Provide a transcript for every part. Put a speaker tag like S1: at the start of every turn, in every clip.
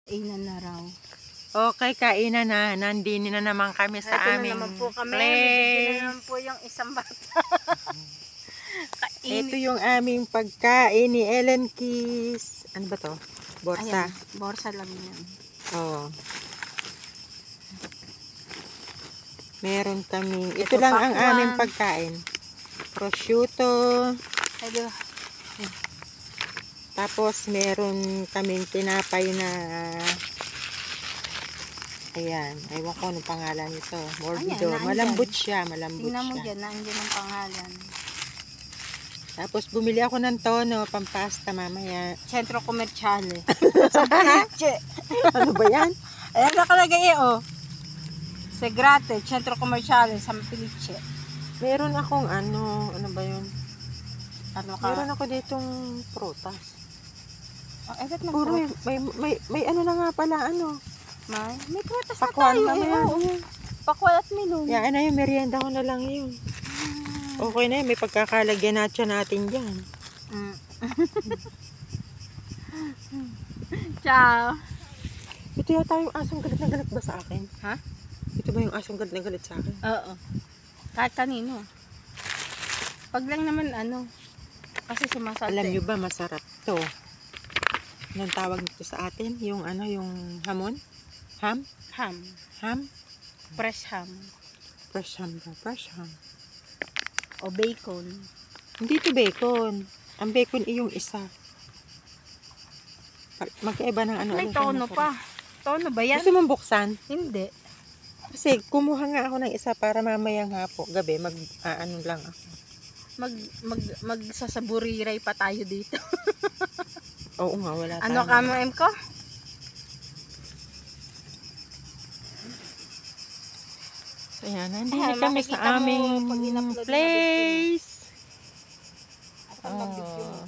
S1: Kainan na raw.
S2: Okay, kainan na. Nandini na naman kami sa
S1: Ito
S2: aming
S1: na naman po kami.
S2: place.
S1: Ito na naman po yung isang bata.
S2: Ito yung aming pagkain ni Ellen Kiss. Ano ba to? Borsa.
S1: Ayan, borsa lang yan.
S2: Oo. Meron kaming, ito
S1: Ito,
S2: lang ang
S1: pakwan.
S2: aming pagkain. Prosciutto.
S1: Ayun.
S2: Tapos meron kaming tinapay na ayan, aywan ko anong pangalan nito. Morbido.
S1: Ayan,
S2: Malambot siya, malambot
S1: Tingnan mo
S2: siya.
S1: dyan, nandiyan ang pangalan.
S2: Tapos bumili ako ng tono, pampasta mamaya.
S1: Sentro Komersyale.
S2: Ano ba yan?
S1: Ayan nakalagay oh. Segrate, Sentro Komersyale, San Felice.
S2: Meron akong ano ba yun?
S1: Ano ka?
S2: Meron ako ditong prutas.
S1: Oh, egat na
S2: Puro
S1: po.
S2: may ano na nga pala, ano.
S1: May prutas na
S2: Pakwan
S1: tayo.
S2: mamaya.
S1: Pakwan at melon.
S2: Yan na yung merienda ko na lang yun. Okay na yun, may pagkakalagyan natin dyan.
S1: Mm. Ciao.
S2: Ito yata yung asong galit na galit ba sa akin?
S1: Ha?
S2: Ito ba yung asong galit na galit sa akin?
S1: Oo. Kahit kanino. Pag lang naman ano. Kasi sumasate.
S2: Alam nyo ba, masarap to. Anong tawag nito sa atin? Yung ano, yung hamon? Ham?
S1: Ham.
S2: Ham?
S1: Fresh ham.
S2: Fresh ham ba? Fresh ham.
S1: O bacon.
S2: Hindi to bacon. Ang bacon yung isa. Magkaiba ng ano.
S1: May tono pa. Tono ba yan?
S2: Gusto mong buksan?
S1: Hindi.
S2: Kasi kumuha nga ako ng isa para mamayang gabi ano lang ako.
S1: Magsasaburiray pa tayo dito.
S2: Oo nga, wala tayo.
S1: Ano ka mo, M ko?
S2: So yan, nandito
S1: Ayan,
S2: kami
S1: makikita
S2: sa
S1: mo
S2: aming
S1: pag in-upload na
S2: place.
S1: Asan ba video mo?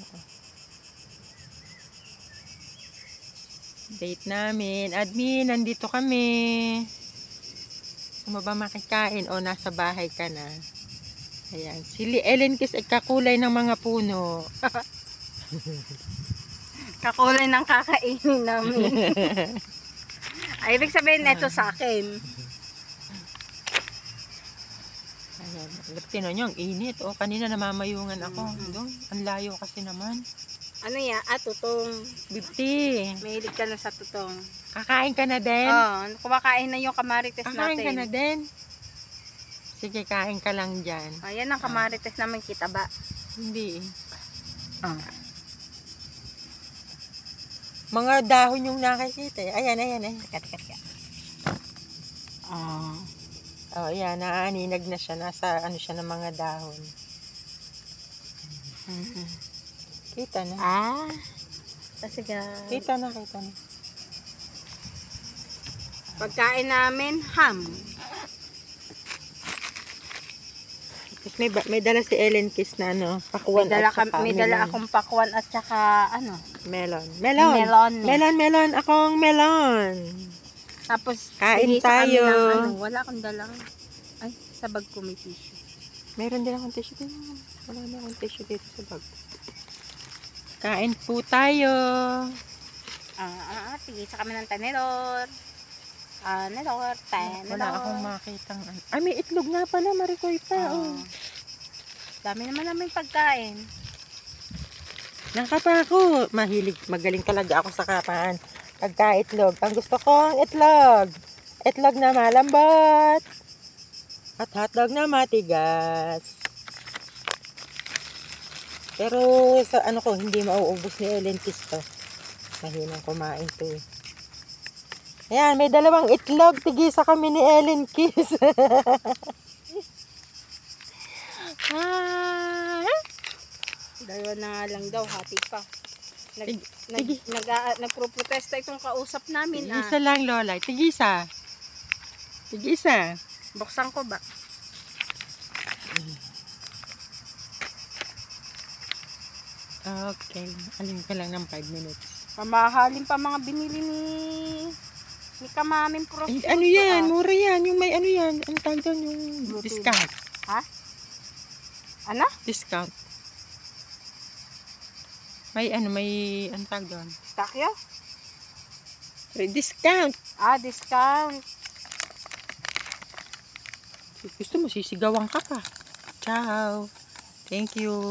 S2: Date namin. Admin, nandito kami. Gusto mo ba makikain o nasa bahay ka na? Ayan. Si Ellen Kiss ay kakulay ng mga puno.
S1: Kakulay ng kakainin namin. Ay, ibig sabihin ito sa akin.
S2: Ayan. Tinan nyo, ang init. O, kanina namamayungan ako. Doon, ang layo kasi naman.
S1: Ano yan? Tutong.
S2: 50.
S1: Mahilig ka na sa tutong.
S2: Kakain ka na din?
S1: Kumakain na yung kamarites
S2: Kakain
S1: natin.
S2: ka na din? Sige, kain ka lang dyan.
S1: Ayan ang kamarites naman, kita ba?
S2: Hindi. Mga dahon yung nakikita eh. Ayan.
S1: Teka.
S2: Oh, ayan. Naaninag na siya. Nasa ano siya ng mga dahon. Kita na.
S1: Kasi
S2: Kita na.
S1: pagkain namin, ham.
S2: Tapos may dala si Ellen Kiss na ano, pakuan at saka
S1: May dala akong pakwan at saka ano.
S2: melon. Melon. Akong melon.
S1: Tapos,
S2: Kain
S1: bigay sa kami
S2: tayo.
S1: ng wala akong dalang. Ay, sa bag ko may tissue.
S2: Meron din akong tissue dito. Wala na akong tissue dito sa bag. Kain po tayo.
S1: Tigil sa kami ng tanelor. Tanelor.
S2: Wala akong makitang ano. Ay, may itlog nga pala, Maricoy pa.
S1: Dami naman namin pagkain.
S2: Nakapa ako. Magaling talaga ako sa kapaan. Pagka-itlog. Ang gusto ko ang itlog. Itlog na malambot. At hotdog na matigas. Pero sa ano ko, hindi mauubos ni Ellen Kiss to. Mahinang kumain to eh. Ayan, may dalawang itlog. Tigisa kami ni Ellen Kiss.
S1: Dalawa na nga lang daw, hati pa.
S2: Sige.
S1: Nagproprotesta itong kausap namin.
S2: Tigisa lang, Lola. Tigisa.
S1: Buksan ko ba?
S2: Okay. Alin ka lang ng 5 minutes.
S1: Pamahalin pa mga binili ni Kamamin prosciutto.
S2: Ano yan? Mura yan. Yung may ano yan. Ang tawag doon yung discount.
S1: Ha? Ano?
S2: Discount. May ang tawag doon.
S1: Stakyo?
S2: Discount.
S1: Discount.
S2: Gusto mo, sisigawan ka pa. Ciao. Thank you.